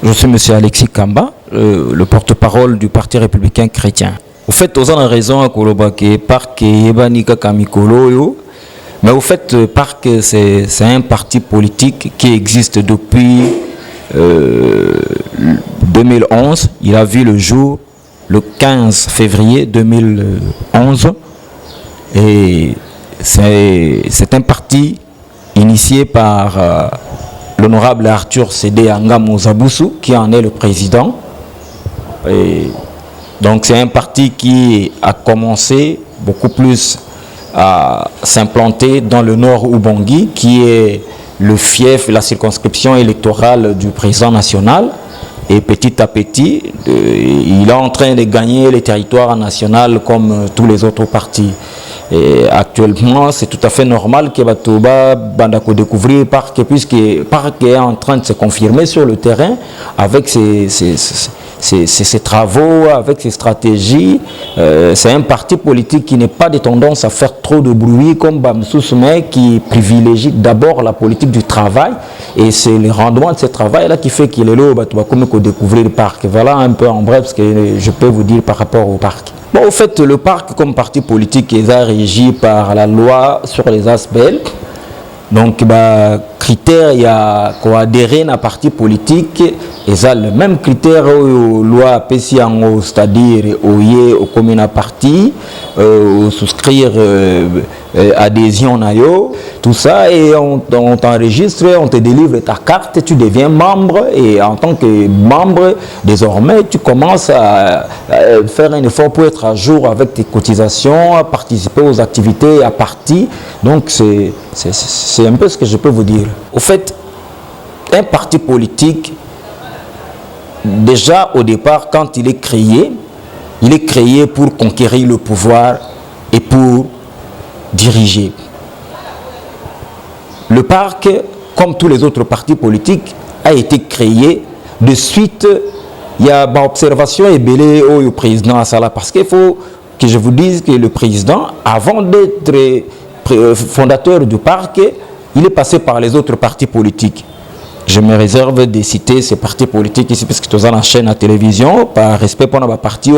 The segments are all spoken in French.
Je suis M. Alexis Kamba, le porte-parole du Parti républicain chrétien. Au fait, aux a raison à Kolobake, Parc Ebanika Kamikoloyo, mais au fait, le Parc, c'est un parti politique qui existe depuis 2011. Il a vu le jour le 15 février 2011 et c'est un parti initié par l'honorable Arthur Sédé Angamo Zaboussou, qui en est le président. Et donc c'est un parti qui a commencé beaucoup plus à s'implanter dans le nord Ubangui, qui est le fief, la circonscription électorale du président national. Et petit à petit, il est en train de gagner les territoires nationaux comme tous les autres partis. Et actuellement, c'est tout à fait normal que Batoba Bandako découvrir Parc, puisque Parc est en train de se confirmer sur le terrain avec ses travaux, avec ses stratégies. C'est un parti politique qui n'est pas de tendance à faire trop de bruit comme Bamsousme, qui privilégie d'abord la politique du travail. Et c'est le rendement de ce travail-là qui fait qu'il est là où découvrir le Parc. Voilà un peu en bref ce que je peux vous dire par rapport au Parc. Bon, au fait, le Parc comme parti politique est régi par la loi sur les ASBL. Donc, critère, il y a adhérer à un parti politique, et ça, le même critère aux loi PCANO, c'est-à-dire au commun parti, souscrire adhésion nayo, tout ça, et on t'enregistre, on te délivre ta carte, tu deviens membre, et en tant que membre, désormais, tu commences à faire un effort pour être à jour avec tes cotisations, à participer aux activités à parti. Donc, c'est un peu ce que je peux vous dire. Au fait, un parti politique, déjà au départ, quand il est créé pour conquérir le pouvoir et pour diriger. Le Parc, comme tous les autres partis politiques, a été créé de suite. Il y a une observation et belé au président Assala, parce qu'il faut que je vous dise que le président, avant d'être fondateur du Parc, il est passé par les autres partis politiques. Je me réserve de citer ces partis politiques ici, parce que tous en chaîne à télévision, par respect pour notre parti.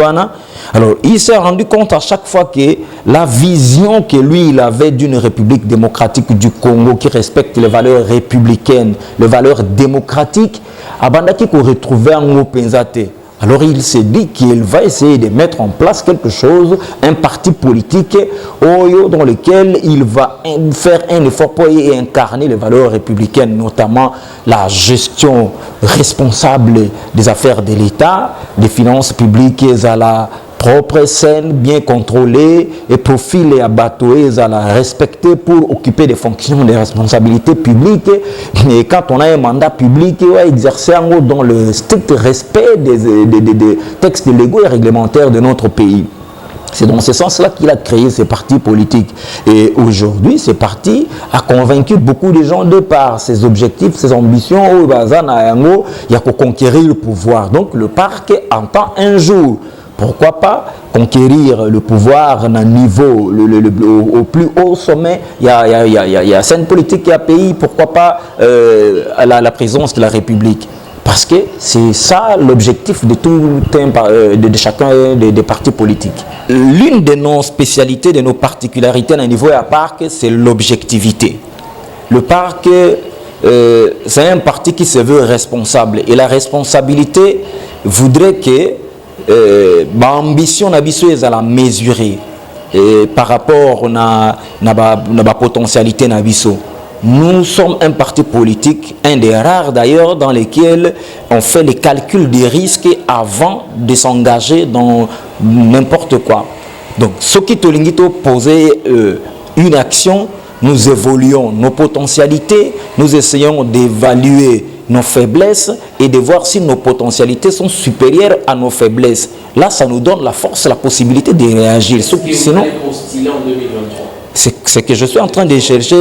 Alors, il s'est rendu compte à chaque fois que la vision que lui, il avait d'une république démocratique du Congo qui respecte les valeurs républicaines, les valeurs démocratiques, Abandaki qu'on retrouvait en Openzate. Alors il s'est dit qu'il va essayer de mettre en place quelque chose, un parti politique dans lequel il va faire un effort pour y incarner les valeurs républicaines, notamment la gestion responsable des affaires de l'État, des finances publiques à la propre, saine, bien contrôlée, et profil et abattoirs à la respecter pour occuper des fonctions, des responsabilités publiques. Et quand on a un mandat public, on va exercer en haut dans le strict respect des textes légaux et réglementaires de notre pays. C'est dans ce sens-là qu'il a créé ces partis politiques. Et aujourd'hui, ce parti a convaincu beaucoup de gens de par ses objectifs, ses ambitions. Il y a qu'à conquérir le pouvoir. Donc le Parc entend un jour, pourquoi pas conquérir le pouvoir à un niveau au plus haut sommet. Il y a scène politique qui a pays, pourquoi pas à la présidence de la République. Parce que c'est ça l'objectif de de chacun des partis politiques. L'une de nos spécialités, de nos particularités à un niveau à Parc, c'est l'objectivité. Le Parc, c'est un parti qui se veut responsable. Et la responsabilité voudrait que ma ambition est à la mesurer par rapport à la potentialité nabiso. Nous sommes un parti politique, un des rares d'ailleurs, dans lesquels on fait les calculs des risques avant de s'engager dans n'importe quoi. Donc, ce qui te poser une action, nous évoluons nos potentialités, nous essayons d'évaluer nos faiblesses et de voir si nos potentialités sont supérieures à nos faiblesses. Là, ça nous donne la force, la possibilité de réagir. Sinon, c'est que je suis en train de chercher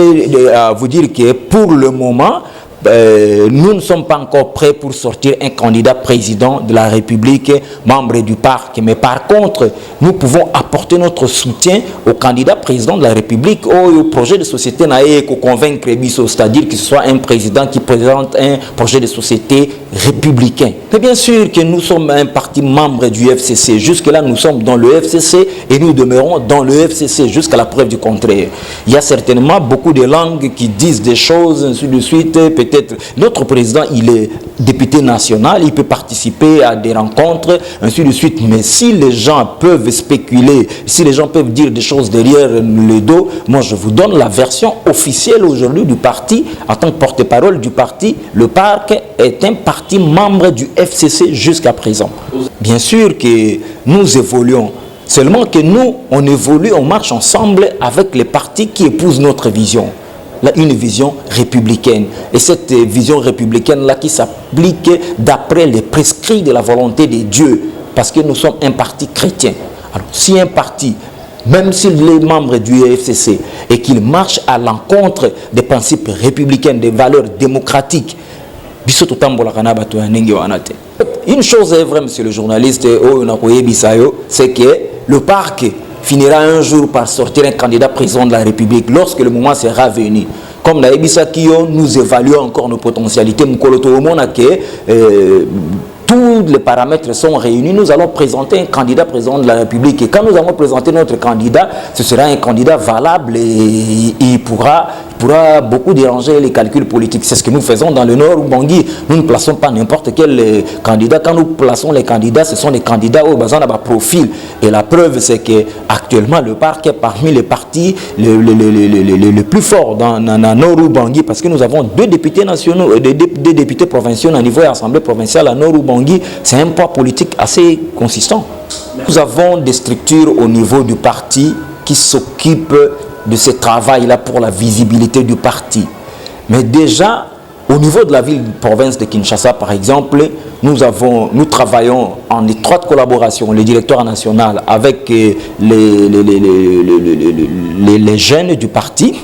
à vous dire que pour le moment, nous ne sommes pas encore prêts pour sortir un candidat président de la République, membre du Parc. Mais par contre, nous pouvons apporter notre soutien au candidat président de la République ou au projet de société pour convaincre Bisso, c'est-à-dire que ce soit un président qui présente un projet de société républicain. Mais bien sûr que nous sommes un parti membre du FCC. Jusque-là, nous sommes dans le FCC et nous demeurons dans le FCC jusqu'à la preuve du contraire. Il y a certainement beaucoup de langues qui disent des choses, ainsi de suite. Peut-être notre président, il est député national, il peut participer à des rencontres, ainsi de suite. Mais si les gens peuvent spéculer, si les gens peuvent dire des choses derrière le dos, moi je vous donne la version officielle aujourd'hui du parti. En tant que porte-parole du parti, le PARC est un parti membre du FCC jusqu'à présent. Bien sûr que nous évoluons, seulement que nous, on évolue, on marche ensemble avec les partis qui épousent notre vision. Là, une vision républicaine. Et cette vision républicaine-là qui s'applique d'après les prescrits de la volonté de Dieu, parce que nous sommes un parti chrétien. Alors, si un parti, même s'il est membre du FCC et qu'il marche à l'encontre des principes républicains, des valeurs démocratiques, une chose est vraie, monsieur le journaliste, c'est que le parc finira un jour par sortir un candidat président de la République lorsque le moment sera venu. Comme la Ebisa Kio, nous évaluons encore nos potentialités. Tous les paramètres sont réunis. Nous allons présenter un candidat président de la République. Et quand nous allons présenter notre candidat, ce sera un candidat valable et il pourra beaucoup déranger les calculs politiques. C'est ce que nous faisons dans le Nord Ubangi. Nous ne plaçons pas n'importe quel candidat. Quand nous plaçons les candidats, ce sont des candidats au bazar à profil. Et la preuve, c'est qu'actuellement, le parc est parmi les partis les plus forts dans Nord Ubangi, parce que nous avons deux députés nationaux, deux députés provinciaux au niveau de l'Assemblée provinciale à Nord Ubangi. C'est un poids politique assez consistant. Nous avons des structures au niveau du parti qui s'occupent de ce travail-là pour la visibilité du parti. Mais déjà, au niveau de la ville-province de Kinshasa, par exemple, nous travaillons en étroite collaboration, le directeur national, avec les jeunes du parti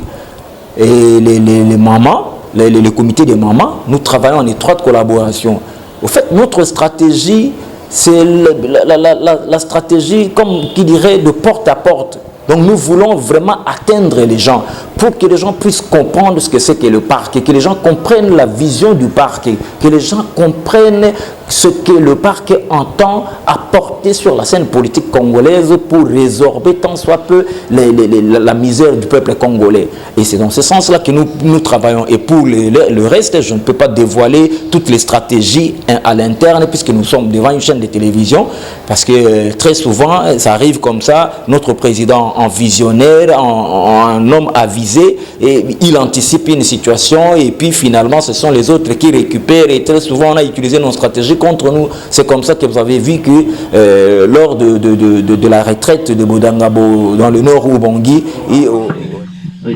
et les mamans, le comité des mamans. Nous travaillons en étroite collaboration. Au fait, notre stratégie, c'est la stratégie, comme qui dirait, de porte à porte. Donc nous voulons vraiment atteindre les gens pour que les gens puissent comprendre ce que c'est que le parc, et que les gens comprennent la vision du parc, que les gens comprennent ce que le parc entend apporter sur la scène politique congolaise pour résorber tant soit peu la misère du peuple congolais. Et c'est dans ce sens-là que nous travaillons. Et pour le reste, je ne peux pas dévoiler toutes les stratégies à l'interne, puisque nous sommes devant une chaîne de télévision, parce que très souvent, ça arrive comme ça, notre président en visionnaire, en homme avisé, et il anticipe une situation, et puis finalement, ce sont les autres qui récupèrent, et très souvent, on a utilisé nos stratégies contre nous. C'est comme ça que vous avez vu que lors de la retraite de Bodangabo dans le nord Ubangi. Oui,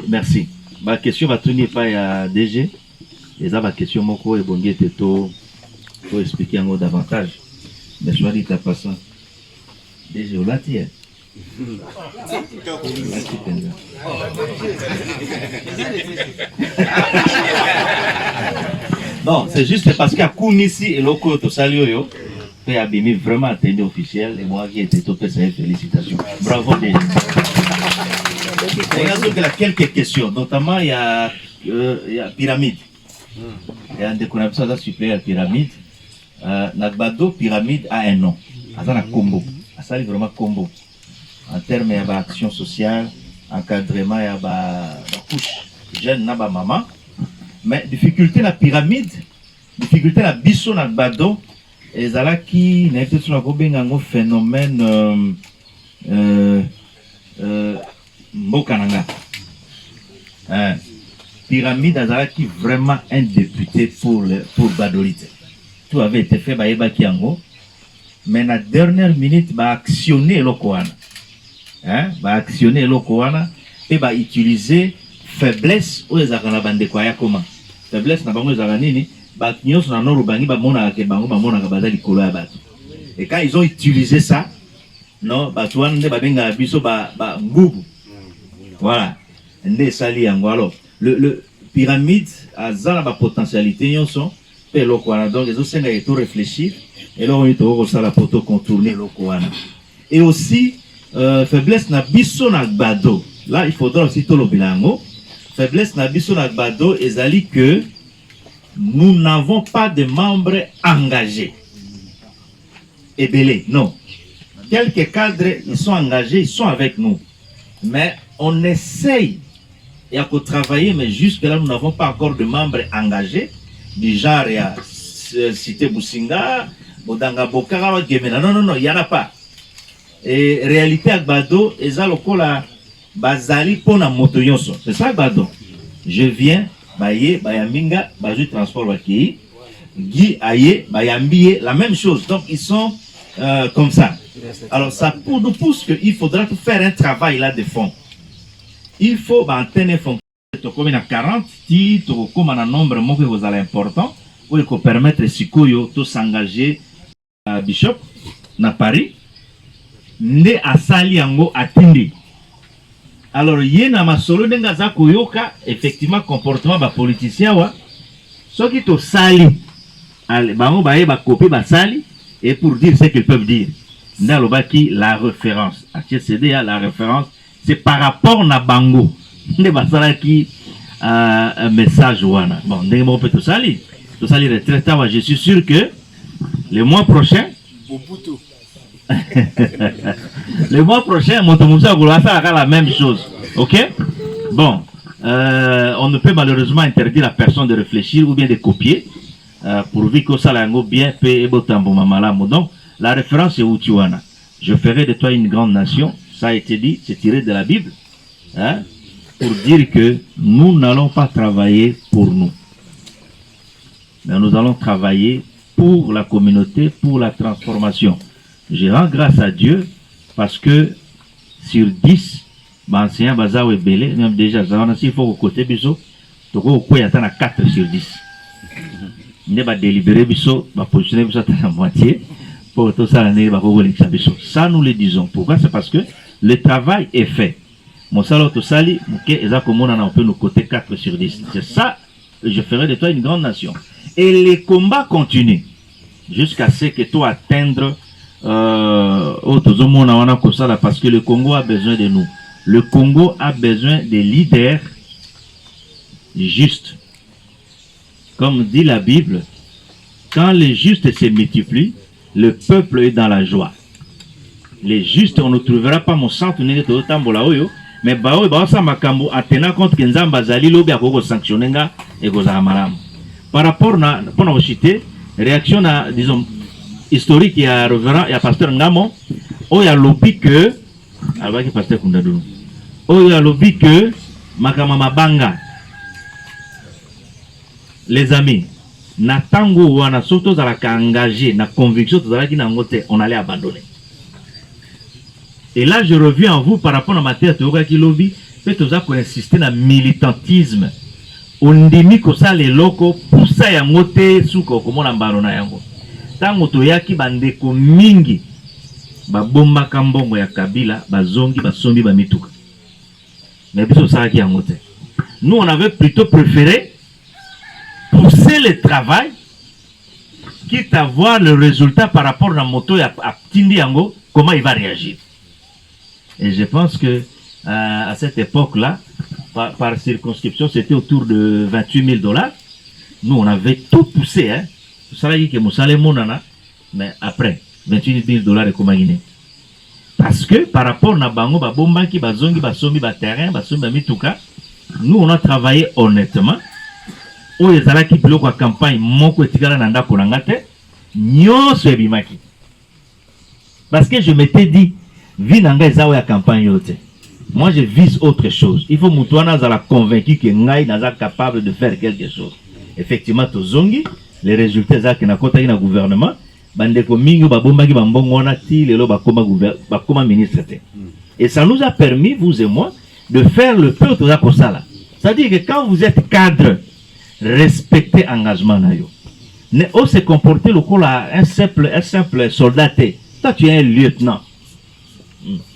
merci. Ma question va tourner pas à DG. Et ça, ma question, Moko et Bongi était pour expliquer un mot davantage. Mais je vais dire pas ça. DG, on l'a dit. Non, c'est juste parce qu'à Koumisi et Loko to Salio, il a bien vraiment atteint officiel et moi qui étais topé, c'est félicitations. Bravo déjà. Il y a quelques questions, notamment il y a pyramide. Il y a un déconnaissance à suppléer à pyramide. Nagbado pyramide a un nom. Ça a combo. Ça a vraiment combo. En termes d'action sociale, encadrement, il y a des couches jeunes, n'a pas maman. Mais difficulté la pyramide, difficulté la biso na bado, et ça qui n'est pas sur un phénomène mokananga. Pyramide ça qui vraiment un député pour Badolite. Tout avait été fait par Eba Kiango, mais la dernière minute va actionner l'Okoana. Va actionner l'Okoana et va utiliser faiblesse ou les arana bande quoi comment faiblesse na bango ezala nini ba nyos na noru bangi ba mona ke bango ba mona ka bazali kolo ya bato, et quand ils ont utilisé ça non ba tuan ne ba benga biso ba ngubu voilà ndé sali yango. Alors le pyramide a zana ba potentialité nyonso pe lokwana, donc ils ont senga et tout réfléchir et là on est au ça la poto contourner lokwana. Et aussi faiblesse na biso na bado, là il faudra aussi tout le bilango. Faiblesse na biso na bado ezali que nous n'avons pas de membres engagés. Et belé, non. Quelques cadres, ils sont engagés, ils sont avec nous. Mais on essaye et à travailler, mais jusque-là, nous n'avons pas encore de membres engagés. Du genre, il y a Cité Boussinga, Bodanga Bokara, Gemena. Non, il n'y en a pas. Et réalité à Bado, et ça, le Bazali Pona Motoyonso. C'est ça, Bado. Je viens, Baye, Bayaminga, Bazu Transport Waki, Guy Aye, Bayambiye, la même chose. Donc, ils sont comme ça. Alors, ça nous pousse qu'il faudra faire un travail là de fond. Il faut maintenir fonction. Comme il y a 40 titres, comme un nombre important, pour permettre Sikoyo de s'engager à Bishop, à Paris, ne à Saliango à Tindi. Alors, il y a un solo de Koyoka, effectivement, comportement des politiciens, ce qui est sali, et pour dire ce qu'ils peuvent dire. La référence, à TCD, la référence, c'est par rapport à Bango. Un message. Bon, tout ça, je suis sûr que le mois prochain, Montomoussa va la même chose. Ok? Bon, on ne peut malheureusement interdire à personne de réfléchir ou bien de copier, pourvu que ça l'ango bien paye et donc, la référence est Utiwana. Je ferai de toi une grande nation. Ça a été dit, c'est tiré de la Bible. Hein, pour dire que nous n'allons pas travailler pour nous. Mais nous allons travailler pour la communauté, pour la transformation. Je rends grâce à Dieu parce que sur 10, enseignant Bazaou et Belé, même déjà, il faut que côté Bisso, il faut que attendre à 4 sur 10. Il va délibérer Bisso, va positionner Bisso à la moitié. Pour tout ça, ça, nous le disons. Pourquoi? C'est parce que le travail est fait. Mon salaire tout sali, on peut nous côté 4 sur 10. C'est ça, je ferai de toi une grande nation. Et les combats continuent jusqu'à ce que tu atteindre parce que le Congo a besoin de nous. Le Congo a besoin des leaders justes. Comme dit la Bible, quand les justes se multiplient, le peuple est dans la joie. Les justes, on ne trouvera pas mon centre, mais ça makambo a tenir compte que Nzamba Zali lobi a sanctionné et Gozamaram. Par rapport à la cité, réaction à, disons, historique, il y a reverend, il y a pasteur Ngamo, il y a lobby que, avec pasteur Kundadou, il y a lobby que, Makamama Banga, les amis, na tango wana soto zalaka engagé na conviction tozalaki na ngote on allait abandonner. Et là je reviens en vous par rapport à ma tête qui lobby peut tozako insister na militantisme ondimi ko ça les locaux pour ça ya ngote suko komona mbalo na yango tango toyaki bandeko mingi babomba kambongo ya Kabila bazongi basombi ba mituka mais biso ça ki yangote. Nous on avait plutôt préféré pousser le travail, quitte à voir le résultat par rapport à moto à Tindi Yango, comment il va réagir. Et je pense que à cette époque-là, par circonscription, c'était autour de $28,000. Nous, on avait tout poussé, hein. Mais après, $28,000 et comment il est. Parce que par rapport à Bango, Babombanki, Bazongi, Basombi, Baterrain, Basombi, Mituka, nous, on a travaillé honnêtement. Ezalaki biloko ya campagne moko etikala na ndako na ngate nyonso ebimaki parce que je m'étais dit vi nanga ezawa ya campagne yote. Moi je vise autre chose. Il faut mutuana za la convaincu que ngai naza capable de faire quelque chose. Effectivement tozongi les résultats za ke na kota na gouvernement bandeko mingi babombaki bambongo wana ti lelo bakoma ministre te. Et ça nous a permis vous et moi de faire le peu toza kosala. C'est-à-dire que quand vous êtes cadre, respecter engagement na yo. Ne on se comporter le col à un simple soldat. Toi tu es un lieutenant.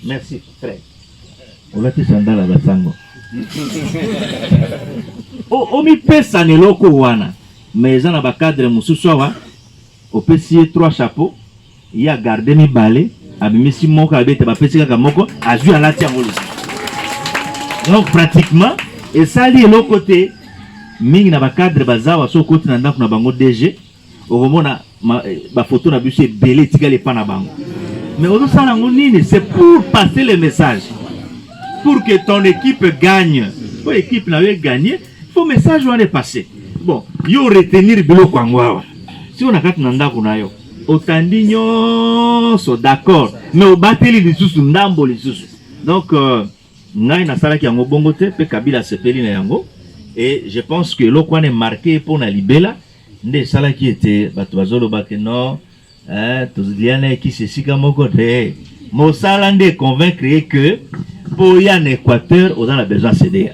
Merci frère. On va te sandala basango. O mi pesa ne loko wana. Mais ça na ba cadre mususu wa. O pesi 3 chapeaux. Il y a gardé mi balai. Abimisi moko abete ba pesi kaka moko azu ala tiango. Donc pratiquement et ça lié l'autre côté. mingi na ba cadre bazawa so koti na ndako na bango DG okomona ba photo na biso ebele tikale pa na bango. Mais au ça c'est pour passer le message, pour que ton équipe gagne. Pour l'équipe n'a gagné, il faut message ou aller passer. Bon, yo retenir bilo kwangwa. Si on a quatre nanda kunayo, autant so d'accord, mais au bateli les sous ndambo les sous. Donc ngai na sala ki yango bongo te pe Kabila sepeli na yango et je pense que lo kwa ne marqué pour na libela nde sala ki était bato bazolo bakeno toziliane qui se sika moko te mosala nde convaincre que pour y en Équateur on a besoin céder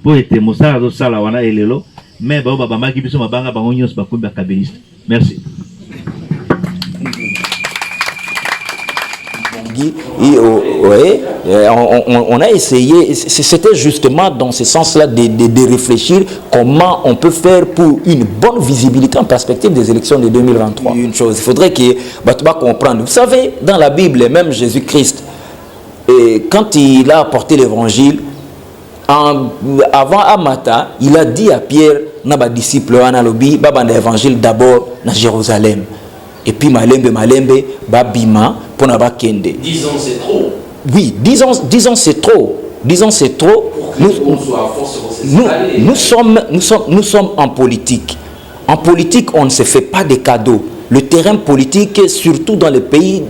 pour être mosala do sala wana elelo mais ba baba ki biso mabanga bango nyos ba kumba kabeliste. Merci. On a essayé, c'était justement dans ce sens-là de réfléchir comment on peut faire pour une bonne visibilité en perspective des élections de 2023. Une chose, il faudrait que Batouba comprenne. Vous savez, dans la Bible, même Jésus-Christ, quand il a apporté l'évangile, avant Amata, il a dit à Pierre, Naba disciple, Analobi, Baba l'évangile d'abord dans Jérusalem. Et puis Malembe, Babima, pour Naba Kende. 10 ans c'est trop. Oui, 10 ans c'est trop. 10 ans c'est trop. Nous sommes en politique. En politique, on ne se fait pas des cadeaux. Le terrain politique, surtout dans les pays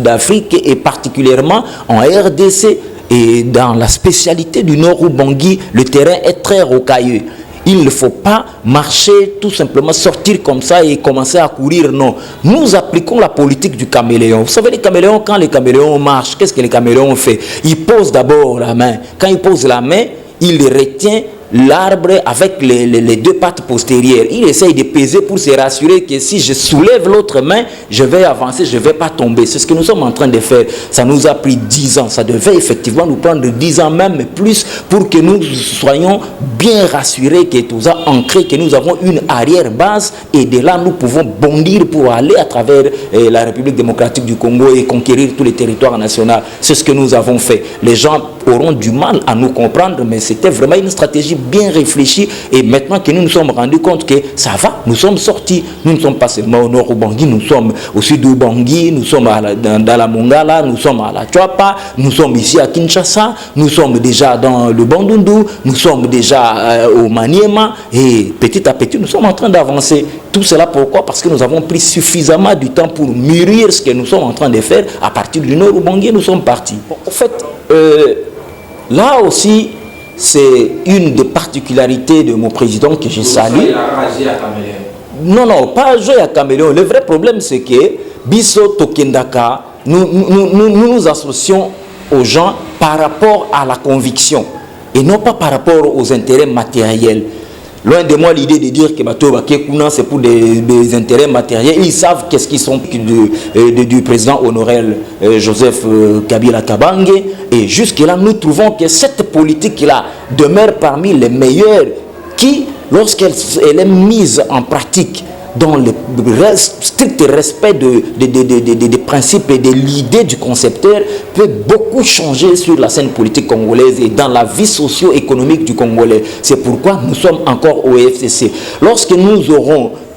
d'Afrique et particulièrement en RDC et dans la spécialité du Nord Ubangi, le terrain est très rocailleux. Il ne faut pas marcher, tout simplement sortir comme ça et commencer à courir. Non. Nous appliquons la politique du caméléon. Vous savez, les caméléons, quand les caméléons marchent, qu'est-ce que les caméléons font? Ils posent d'abord la main. Quand ils posent la main, ils retiennent l'arbre avec les deux pattes postérieures. Il essaye de peser pour se rassurer que si je soulève l'autre main, je vais avancer, je ne vais pas tomber. C'est ce que nous sommes en train de faire. Ça nous a pris 10 ans. Ça devait effectivement nous prendre 10 ans même plus pour que nous soyons bien rassurés, que tout ça ancré, que nous avons une arrière-base et de là nous pouvons bondir pour aller à travers la République démocratique du Congo et conquérir tous les territoires nationaux. C'est ce que nous avons fait. Les gens auront du mal à nous comprendre, mais c'était vraiment une stratégie bien réfléchi et maintenant que nous nous sommes rendus compte que ça va, nous sommes sortis. Nous ne sommes pas seulement au nord Ubangi, nous sommes au sud Ubangi, nous sommes dans la Mongala, nous sommes à la Chouapa, nous sommes ici à Kinshasa, nous sommes déjà dans le Bandundu, nous sommes déjà au Maniema et petit à petit nous sommes en train d'avancer. Tout cela pourquoi? Parce que nous avons pris suffisamment du temps pour mûrir ce que nous sommes en train de faire. À partir du nord Ubangi, nous sommes partis. En fait, là aussi, c'est une des particularités de mon président que je salue. Non, pas jouer à caméléon. Le vrai problème, c'est que Biso Tokendaka, nous associons aux gens par rapport à la conviction et non pas par rapport aux intérêts matériels. Loin de moi l'idée de dire que c'est pour des intérêts matériels. Ils savent qu'est-ce qu'ils sont du président honorable Joseph Kabila Kabange. Et jusque-là, nous trouvons que cette politique-là demeure parmi les meilleures qui, lorsqu'elle est mise en pratique dans le strict respect des principes et de l'idée du concepteur, peut beaucoup changer sur la scène politique congolaise et dans la vie socio-économique du Congolais. C'est pourquoi nous sommes encore au FCC. Lorsque nous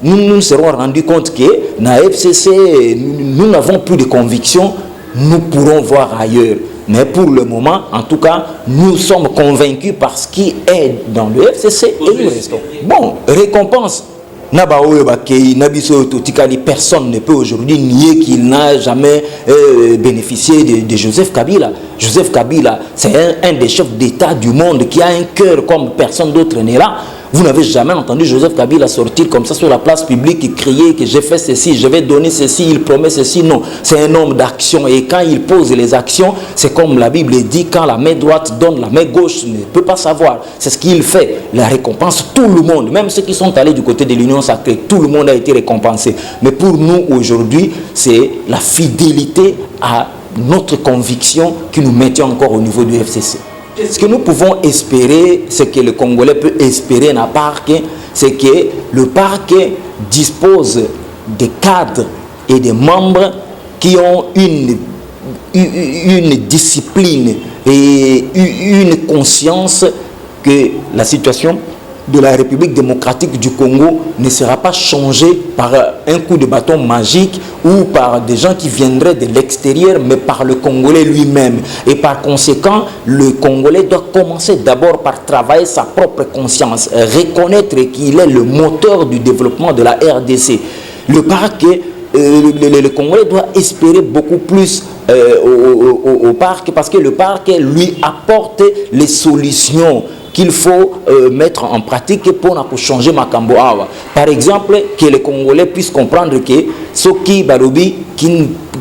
nous serons rendus compte que dans la FCC, nous n'avons plus de conviction, nous pourrons voir ailleurs. Mais pour le moment, en tout cas, nous sommes convaincus par ce qui est dans le FCC et nous restons. Bon, récompense. Personne ne peut aujourd'hui nier qu'il n'a jamais bénéficié de Joseph Kabila. Joseph Kabila, c'est un des chefs d'État du monde qui a un cœur comme personne d'autre n'est là. Vous n'avez jamais entendu Joseph Kabila sortir comme ça sur la place publique et crier que j'ai fait ceci, je vais donner ceci, il promet ceci. Non, c'est un homme d'action et quand il pose les actions, c'est comme la Bible dit, quand la main droite donne, la main gauche ne peut pas savoir. C'est ce qu'il fait. La récompense, tout le monde, même ceux qui sont allés du côté de l'Union sacrée, tout le monde a été récompensé. Mais pour nous aujourd'hui, c'est la fidélité à notre conviction que nous mettions encore au niveau du FCC. Ce que nous pouvons espérer, ce que le Congolais peut espérer dans le parc, c'est que le parc dispose des cadres et des membres qui ont une discipline et une conscience que la situation de la République démocratique du Congo ne sera pas changé par un coup de bâton magique ou par des gens qui viendraient de l'extérieur, mais par le Congolais lui-même. Et par conséquent, le Congolais doit commencer d'abord par travailler sa propre conscience, reconnaître qu'il est le moteur du développement de la RDC. Le parquet, le Congolais doit espérer beaucoup plus au parc, parce que le parc lui apporte les solutions qu'il faut mettre en pratique pour changer Makambo Awa. Par exemple, que les Congolais puissent comprendre que ce qui Barobi,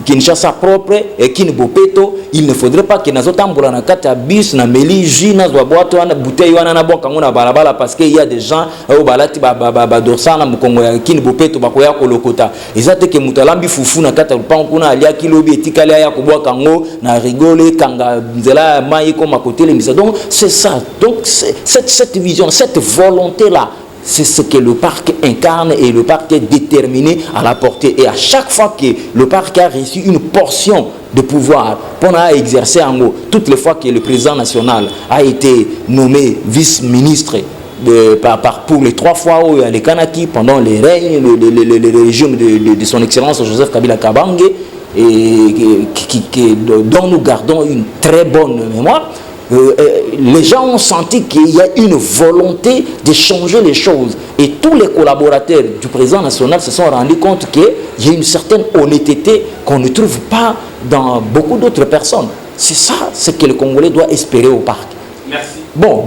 Kinshasa propre et Kinbopeto, il ne faudrait pas que nous tambola na kata bus na meli jus na boîte na bouteille wana na boka ngona balabala, parce qu'il y a des gens au balati ba dorsana mu Congo ya Kinbopeto bakoya kolokota. Ezate ke mutalambi fufu na kata lupango kuna alia kilobi etikali ya kubwa kango na rigole kanga nzela mai ko makote le misa. Donc c'est ça. Donc cette vision, cette volonté là, c'est ce que le parc incarne, et le parc est déterminé à la porter. Et à chaque fois que le parc a reçu une portion de pouvoir pour exercer en haut, toutes les fois que le président national a été nommé vice-ministre pour les 3 fois où les Kanaki pendant les règnes, le régime de son excellence Joseph Kabila Kabange, dont nous gardons une très bonne mémoire. Les gens ont senti qu'il y a une volonté de changer les choses, et tous les collaborateurs du président national se sont rendus compte qu'il y a une certaine honnêteté qu'on ne trouve pas dans beaucoup d'autres personnes. C'est ça ce que le Congolais doit espérer au parc. Merci. Bon,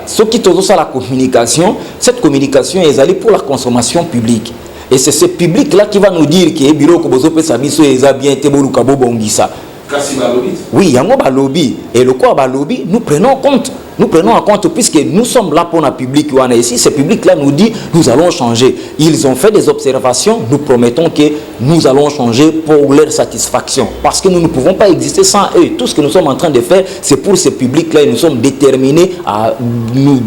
ce qui est la communication, cette communication est allée pour la consommation publique. Et c'est ce public-là qui va nous dire que bureau Kobozope Sabiso est bien été Borukabo Bongisa. Oui, il y a un lobby. Et le quoi lobby, nous prenons en compte. Nous prenons en compte, puisque nous sommes là pour le public. Ici, ce public-là nous dit, nous allons changer. Ils ont fait des observations, nous promettons que nous allons changer pour leur satisfaction. Parce que nous ne pouvons pas exister sans eux. Tout ce que nous sommes en train de faire, c'est pour ce public-là, et nous sommes déterminés à nous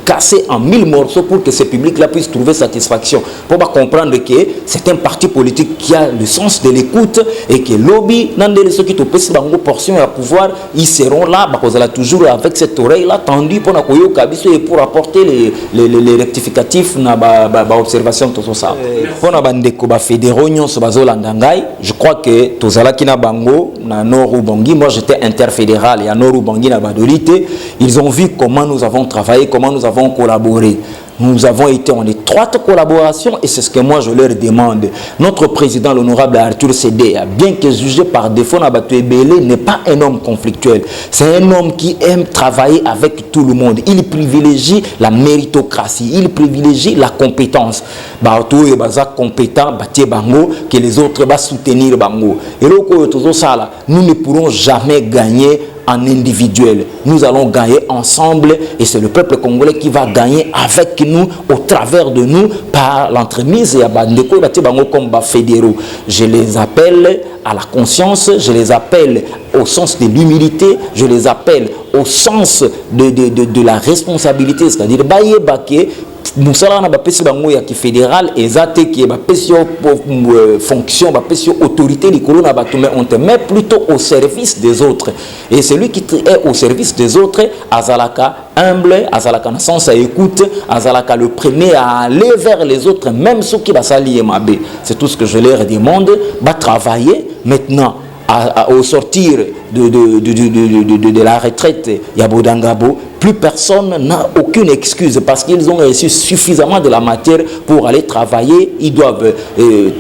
casser en 1000 morceaux pour que ce public-là puisse trouver satisfaction. Pour comprendre que c'est un parti politique qui a le sens de l'écoute, et que lobby, ceux qui te pèsent une portion à pouvoir, ils seront là, parce qu'ils toujours avec cette oreille-là tendue pour apporter les rectificatifs dans l'observation de tout ça. Pour les fédéraux, je crois que Tozalaki na Bango, na Nord-Ubangi, moi j'étais interfédéral, et à Nord-Ubangi na Badolite, ils ont vu comment nous avons travaillé, comment nous avons collaboré. Nous avons été en étroite collaboration, et c'est ce que moi je leur demande. Notre président, l'honorable Arthur Sédé, bien que jugé par défaut n'est pas un homme conflictuel. C'est un homme qui aime travailler avec tout le monde. Il privilégie la méritocratie, il privilégie la compétence. Compétent, que les autres va soutenir Bango. Et là, nous ne pourrons jamais gagner en individuel. Nous allons gagner ensemble, et c'est le peuple congolais qui va gagner avec nous, au travers de nous, par l'entremise et à Bandeko comme fédéraux. Je les appelle à la conscience, je les appelle au sens de l'humilité, je les appelle au sens de la responsabilité, c'est-à-dire Moussala na bapesi bango ya ki fédéral ezate ki bapesi fonction bapesi autorité likolo na bato, mais on te met plutôt au service des autres, et celui qui est au service des autres azalaka humble, azalaka na sens à écoute, azalaka le premier à aller vers les autres, même ceux qui basali mabe. C'est tout ce que je leur demande. Bah travailler maintenant au sortir de la retraite Yabodangabo. Plus personne n'a aucune excuse, parce qu'ils ont reçu suffisamment de la matière pour aller travailler. Ils doivent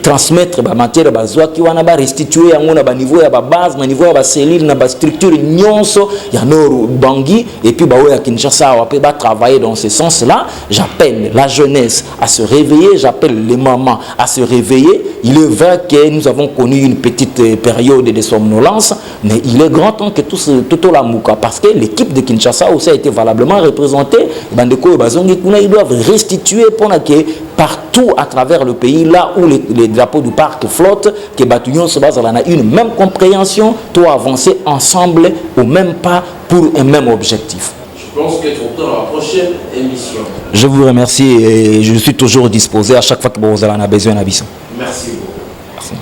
transmettre la matière qui va restituer à mon niveau à base, à niveau à cellule, à structure nyonso, ya Nord Ubangi, et puis à Kinshasa, on va travailler dans ce sens-là. J'appelle la jeunesse à se réveiller, j'appelle les mamans à se réveiller. Il est vrai que nous avons connu une petite période de somnolence, mais il est grand temps que tout la mouka, parce que l'équipe de Kinshasa aussi a été valablement représentée. Ils doivent restituer pour que partout à travers le pays, là où les drapeaux du parc flottent, que Batouillon se base à une même compréhension, tout avancer ensemble au même pas pour un même objectif. Je pense que pour la prochaine émission. Je vous remercie, et je suis toujours disposé à chaque fois que vous en avez besoin. Merci beaucoup. Merci.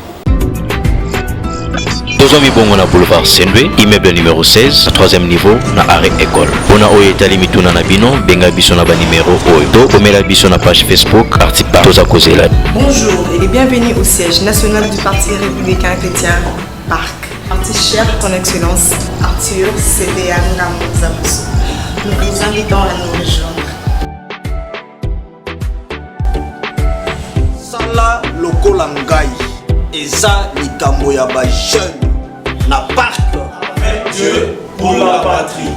Tozomi bongo na boulevard Sendwe, immeuble numéro 16, 3e niveau, na arrêt école. Pona oyo etali mituna na bino, benga biso na ba numéro oyo. To komela biso na page Facebook, Artipa Toza Kozela. Bonjour et bienvenue au siège national du Parti républicain chrétien, PARC. Parti cher ton excellence, Arthur CDA Ngamouzabuso. Nous vous invitons à nous rejoindre. Sala lokola ngai eza likambo ya ba jeune na parc. Avec Dieu pour la patrie.